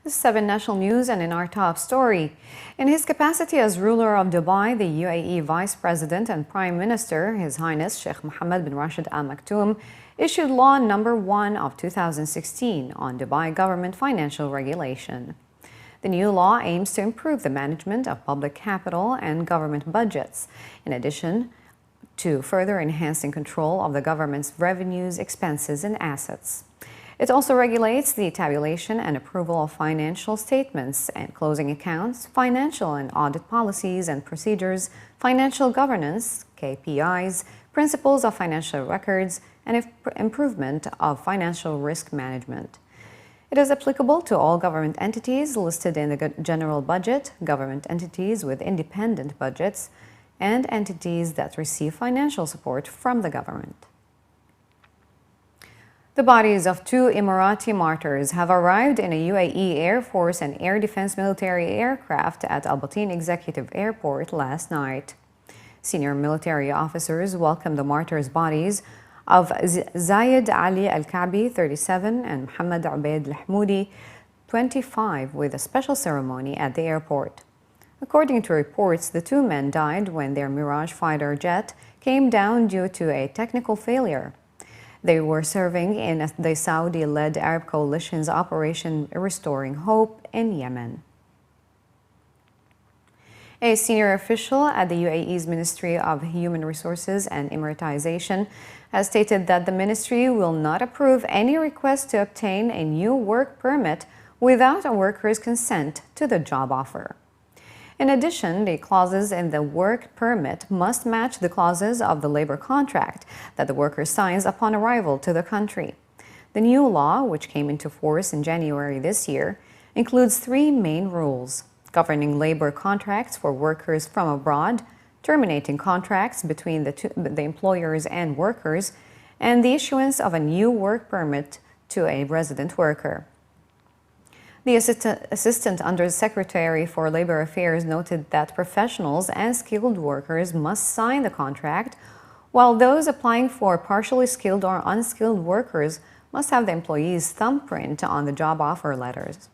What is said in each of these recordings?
This is 7 National News, and in our top story, in his capacity as ruler of Dubai, the UAE Vice President and Prime Minister, His Highness Sheikh Mohammed bin Rashid Al Maktoum, issued Law No. 1 of 2016 on Dubai government financial regulation. The new law aims to improve the management of public capital and government budgets, in addition to further enhancing control of the government's revenues, expenses, and assets. It also regulates the tabulation and approval of financial statements and closing accounts, financial and audit policies and procedures, financial governance, KPIs, principles of financial records, and improvement of financial risk management. It is applicable to all government entities listed in the general budget, government entities with independent budgets, and entities that receive financial support from the government. The bodies of 2 Emirati martyrs have arrived in a UAE Air Force and Air Defense military aircraft at Al Bateen Executive Airport last night. Senior military officers welcomed the martyrs' bodies of Zayed Ali Al-Ka'bi, 37, and Muhammad Ubaid Al-Hmoudi, 25, with a special ceremony at the airport. According to reports, the 2 men died when their Mirage fighter jet came down due to a technical failure. They were serving in the Saudi-led Arab coalition's Operation Restoring Hope in Yemen. A senior official at the UAE's Ministry of Human Resources and Emiratization has stated that the ministry will not approve any request to obtain a new work permit without a worker's consent to the job offer. In addition, the clauses in the work permit must match the clauses of the labor contract that the worker signs upon arrival to the country. The new law, which came into force in January this year, includes 3 main rules: governing labor contracts for workers from abroad, terminating contracts between the employers and workers, and the issuance of a new work permit to a resident worker. The Assistant Under-Secretary for Labor Affairs noted that professionals and skilled workers must sign the contract, while those applying for partially skilled or unskilled workers must have the employee's thumbprint on the job offer letters.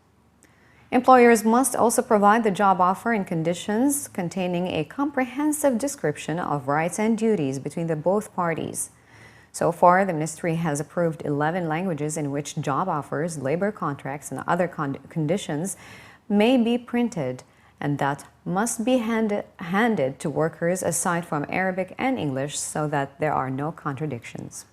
Employers must also provide the job offer and conditions containing a comprehensive description of rights and duties between both parties. So far, the ministry has approved 11 languages in which job offers, labor contracts, and other conditions may be printed, and that must be handed to workers aside from Arabic and English so that there are no contradictions.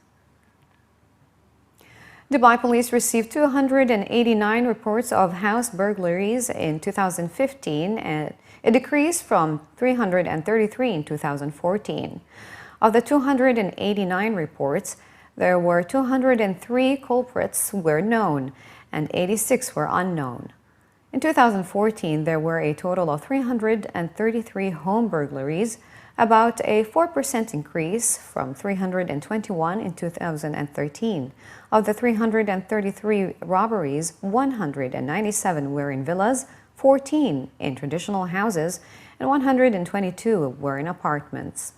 Dubai police received 289 reports of house burglaries in 2015, and a decrease from 333 in 2014. Of the 289 reports, there were 203 culprits were known and 86 were unknown. In 2014, there were a total of 333 home burglaries, about a 4% increase from 321 in 2013. Of the 333 robberies, 197 were in villas, 14 in traditional houses, and 122 were in apartments.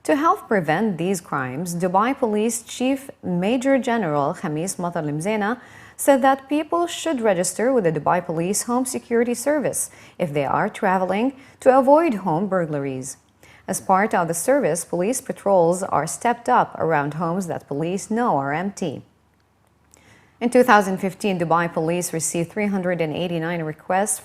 To help prevent these crimes, Dubai Police Chief Major General Khamis Matar Limzena said that people should register with the Dubai Police Home Security Service if they are traveling to avoid home burglaries. As part of the service, police patrols are stepped up around homes that police know are empty. In 2015, Dubai Police received 389 requests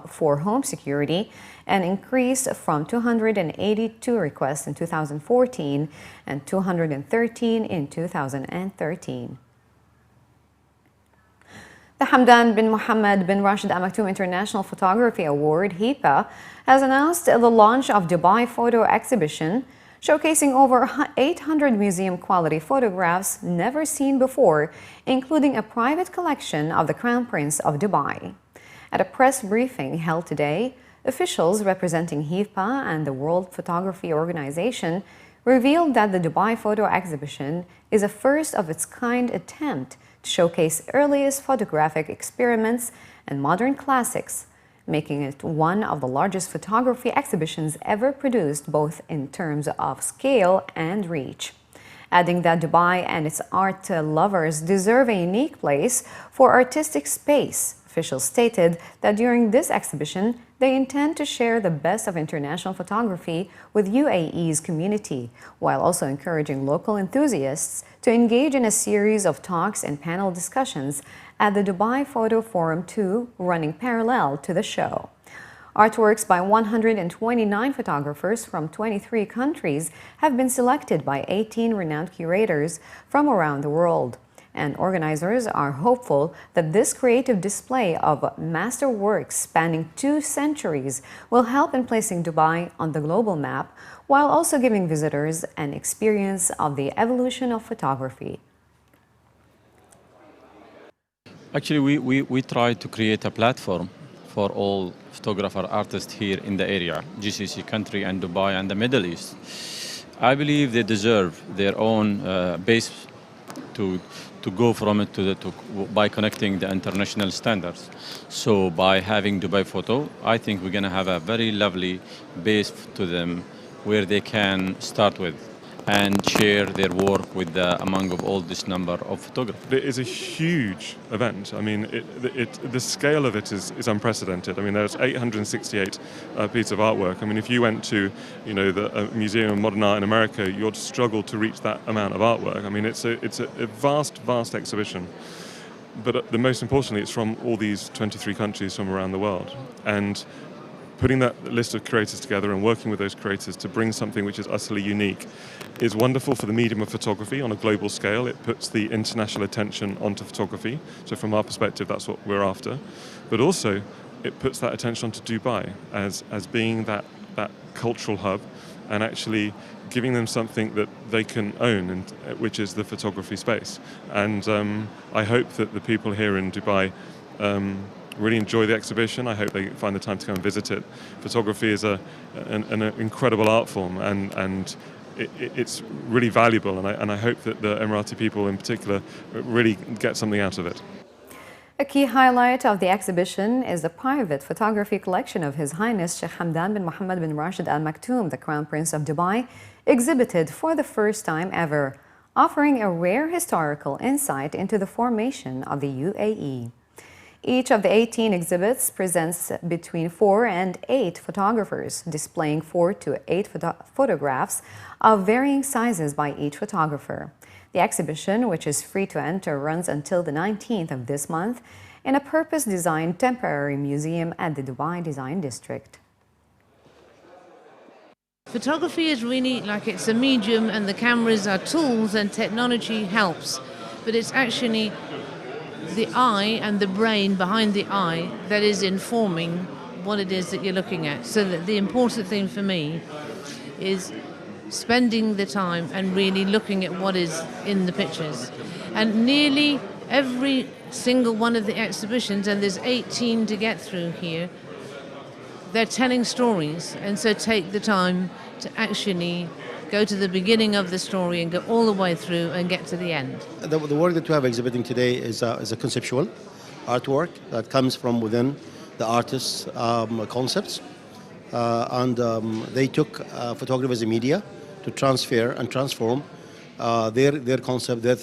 for home security, an increase from 282 requests in 2014 and 213 in 2013. The Hamdan bin Mohammed bin Rashid Al Maktoum International Photography Award, HIPA, has announced the launch of Dubai Photo Exhibition, showcasing over 800 museum-quality photographs never seen before, including a private collection of the Crown Prince of Dubai. At a press briefing held today, officials representing HIPA and the World Photography Organization revealed that the Dubai Photo Exhibition is a first-of-its-kind attempt to showcase earliest photographic experiments and modern classics, making it one of the largest photography exhibitions ever produced, both in terms of scale and reach. Adding that Dubai and its art lovers deserve a unique place for artistic space, Officials stated that during this exhibition, they intend to share the best of international photography with UAE's community, while also encouraging local enthusiasts to engage in a series of talks and panel discussions at the Dubai Photo Forum 2, running parallel to the show. Artworks by 129 photographers from 23 countries have been selected by 18 renowned curators from around the world. And organizers are hopeful that this creative display of masterworks spanning 2 centuries will help in placing Dubai on the global map, while also giving visitors an experience of the evolution of photography. Actually, we try to create a platform for all photographer artists here in the area, GCC country and Dubai and the Middle East. I believe they deserve their own base to go from it by connecting the international standards. So by having Dubai Photo, I think we're going to have a very lovely base to them where they can start with and share their work with among of all this number of photographers. It is a huge event. I mean, the scale of it is unprecedented. I mean, there's 868 pieces of artwork. I mean, if you went to, the Museum of Modern Art in America, you'd struggle to reach that amount of artwork. I mean, it's a vast exhibition. But the most importantly, it's from all these 23 countries from around the world. And putting that list of creators together and working with those creators to bring something which is utterly unique is wonderful for the medium of photography on a global scale. It puts the international attention onto photography. So from our perspective, that's what we're after. But also, it puts that attention onto Dubai as being that cultural hub and actually giving them something that they can own, which is the photography space. And I hope that the people here in Dubai really enjoy the exhibition. I hope they find the time to come and visit it. Photography is an incredible art form, and it's really valuable. And I hope that the Emirati people in particular really get something out of it. A key highlight of the exhibition is the private photography collection of His Highness Sheikh Hamdan bin Mohammed bin Rashid Al Maktoum, the Crown Prince of Dubai, exhibited for the first time ever, offering a rare historical insight into the formation of the UAE. Each of the 18 exhibits presents between 4 and 8 photographers, displaying 4 to 8 photographs of varying sizes by each photographer. The exhibition, which is free to enter, runs until the 19th of this month in a purpose-designed temporary museum at the Dubai Design District. Photography is really like it's a medium and the cameras are tools and technology helps, but it's actually the eye and the brain behind the eye that is informing what it is that you're looking at. So that the important thing for me is spending the time and really looking at what is in the pictures. And nearly every single one of the exhibitions, and there's 18 to get through here, they're telling stories, and so take the time to actually go to the beginning of the story and go all the way through and get to the end. The work that we have exhibiting today is a conceptual artwork that comes from within the artist's concepts. And they took photography as a media to transfer and transform their concept, their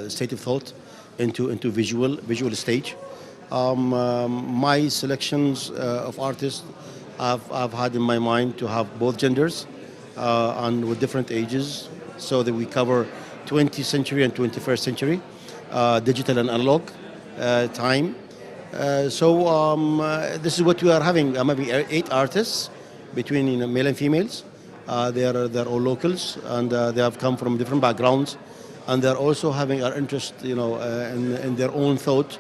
state of thought into visual stage. My selections of artists I've had in my mind to have both genders and with different ages, so that we cover 20th century and 21st century, digital and analog time. This is what we are having. Maybe 8 artists between male and females. They're all locals, and they have come from different backgrounds, and they're also having our interest, in their own thought.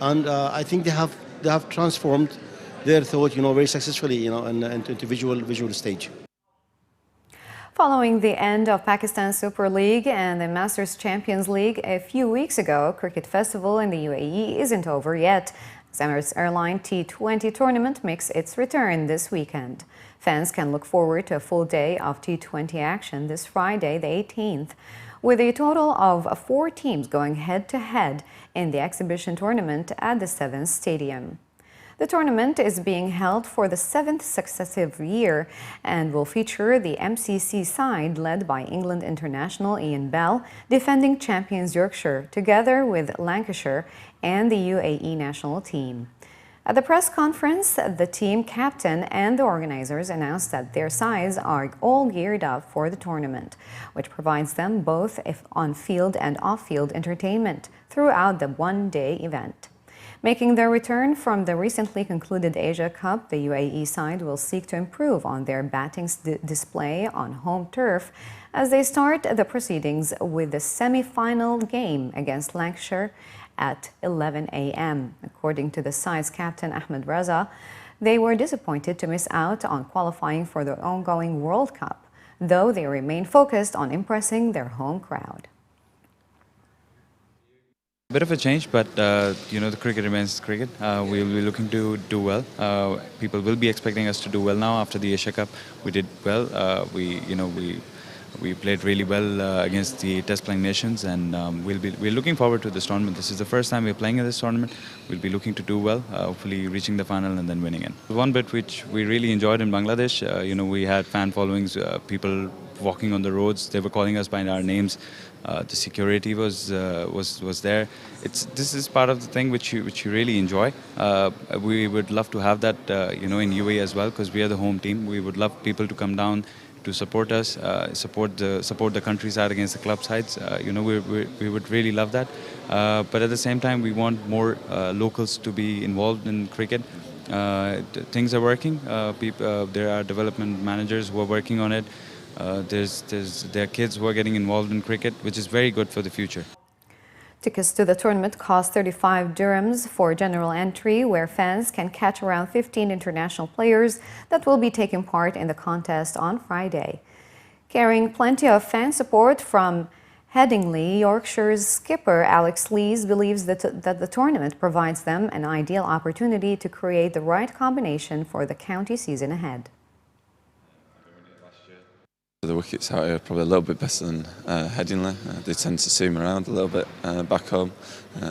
And I think they have transformed their thought, very successfully, into visual stage. Following the end of Pakistan Super League and the Masters Champions League a few weeks ago, Cricket Festival in the UAE isn't over yet. The Emirates Airline T20 tournament makes its return this weekend. Fans can look forward to a full day of T20 action this Friday, the 18th, with a total of 4 teams going head-to-head in the exhibition tournament at the 7th Stadium. The tournament is being held for the 7th successive year and will feature the MCC side led by England international Ian Bell, defending champions Yorkshire, together with Lancashire and the UAE national team. At the press conference, the team captain and the organizers announced that their sides are all geared up for the tournament, which provides them both on-field and off-field entertainment throughout the one-day event. Making their return from the recently concluded Asia Cup, the UAE side will seek to improve on their batting display on home turf as they start the proceedings with the semi-final game against Lancashire at 11 a.m. According to the side's captain Ahmed Raza, they were disappointed to miss out on qualifying for the ongoing World Cup, though they remain focused on impressing their home crowd. Bit of a change, but the cricket remains cricket. We'll be looking to do well. People will be expecting us to do well now. After the Asia Cup, we did well. We played really well against the test-playing nations, and we're looking forward to this tournament. This is the first time we're playing in this tournament. We'll be looking to do well, hopefully reaching the final and then winning it. One bit which we really enjoyed in Bangladesh, we had fan followings, people walking on the roads. They were calling us by our names. The security was there. This is part of the thing which you really enjoy. We would love to have that in UAE as well, because we are the home team. We would love people to come down to support us, support the country side against the club sides. We would really love that. But at the same time, we want more locals to be involved in cricket. Things are working. There are development managers who are working on it. There are kids who are getting involved in cricket, which is very good for the future. Tickets to the tournament cost 35 dirhams for general entry, where fans can catch around 15 international players that will be taking part in the contest on Friday. Carrying plenty of fan support from Headingley, Yorkshire's skipper Alex Lees believes that the tournament provides them an ideal opportunity to create the right combination for the county season ahead. The wickets out here are probably a little bit better than Headingley. They tend to see them around a little bit back home,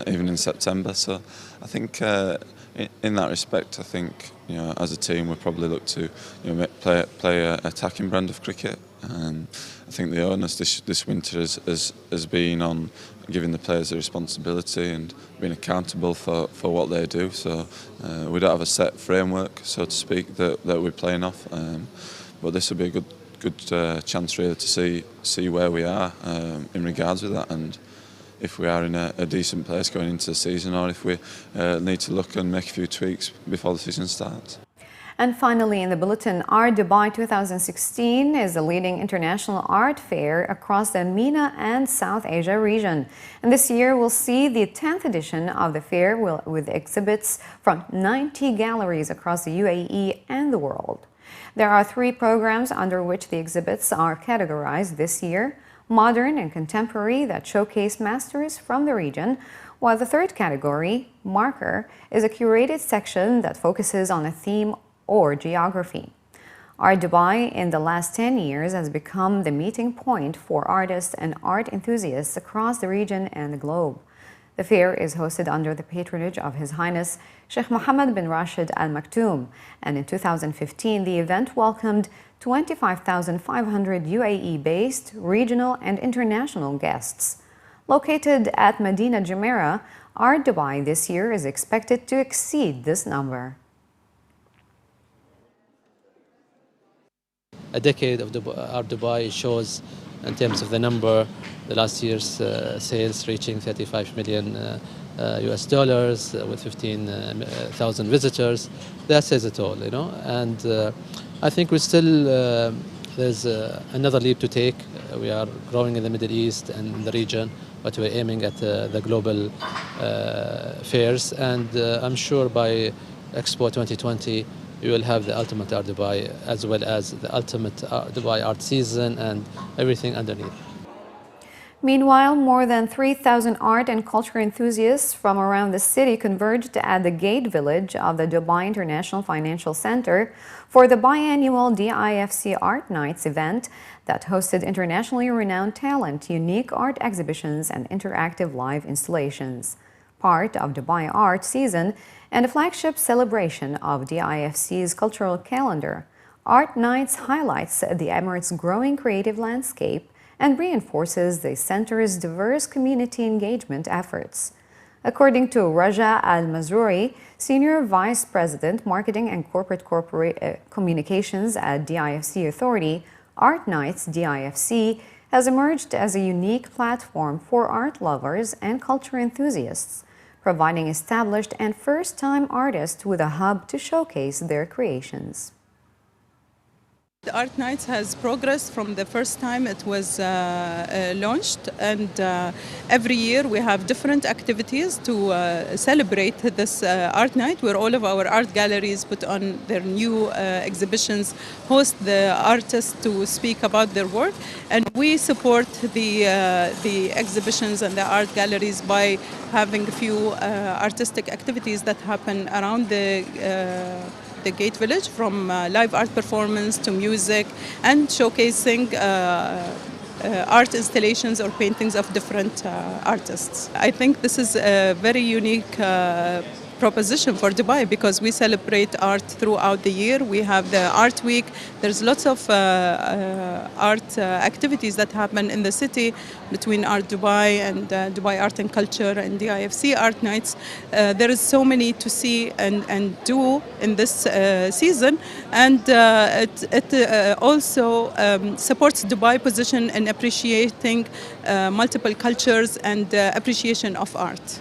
even in September. So I think in that respect, I think as a team we probably look to play an attacking brand of cricket. I think the onus this winter has been on giving the players the responsibility and being accountable for what they do. So we don't have a set framework, so to speak, that we're playing off. But this will be a good chance really to see where we are in regards with that, and if we are in a decent place going into the season, or if we need to look and make a few tweaks before the season starts. And finally, in the bulletin, Art Dubai 2016 is the leading international art fair across the MENA and South Asia region. And this year we'll see the 10th edition of the fair with exhibits from 90 galleries across the UAE and the world. There are 3 programs under which the exhibits are categorized this year: modern and contemporary, that showcase masters from the region, while the 3rd category, marker, is a curated section that focuses on a theme or geography. Art Dubai in the last 10 years has become the meeting point for artists and art enthusiasts across the region and the globe. The fair is hosted under the patronage of His Highness Sheikh Mohammed bin Rashid Al Maktoum, and in 2015 the event welcomed 25,500 UAE-based, regional and international guests. Located at Medina Jumeirah, Art Dubai this year is expected to exceed this number. A decade of Art Dubai shows, in terms of the number, the last year's sales reaching 35 million US dollars with 15,000 visitors. That says it all, And I think we still there's another leap to take. We are growing in the Middle East and in the region, but we're aiming at the global fairs. And I'm sure by Expo 2020 we will have the ultimate Art Dubai, as well as the ultimate Dubai art season and everything underneath. Meanwhile, more than 3,000 art and culture enthusiasts from around the city converged at the Gate Village of the Dubai International Financial Center for the biannual DIFC Art Nights event that hosted internationally renowned talent, unique art exhibitions, and interactive live installations. part of Dubai Art Season and a flagship celebration of DIFC's cultural calendar. Art Nights highlights the Emirates' growing creative landscape and reinforces the center's diverse community engagement efforts. According to Raja Al-Mazrouri, Senior Vice President, Marketing and Corporate Communications at DIFC Authority, Art Nights DIFC has emerged as a unique platform for art lovers and culture enthusiasts, providing established and first-time artists with a hub to showcase their creations. The Art Nights has progressed from the first time it was launched, and every year we have different activities to celebrate this Art Night, where all of our art galleries put on their new exhibitions, host the artists to speak about their work, and we support the exhibitions and the art galleries by having a few artistic activities that happen around the Gate Village, from live art performance to music, and showcasing art installations or paintings of different artists. I think this is a very unique proposition for Dubai because we celebrate art throughout the year. We have the Art Week. There's lots of art activities that happen in the city between Art Dubai and Dubai Art and Culture and DIFC Art Nights. There is so many to see and do in this season, and it also supports Dubai position in appreciating multiple cultures and appreciation of art.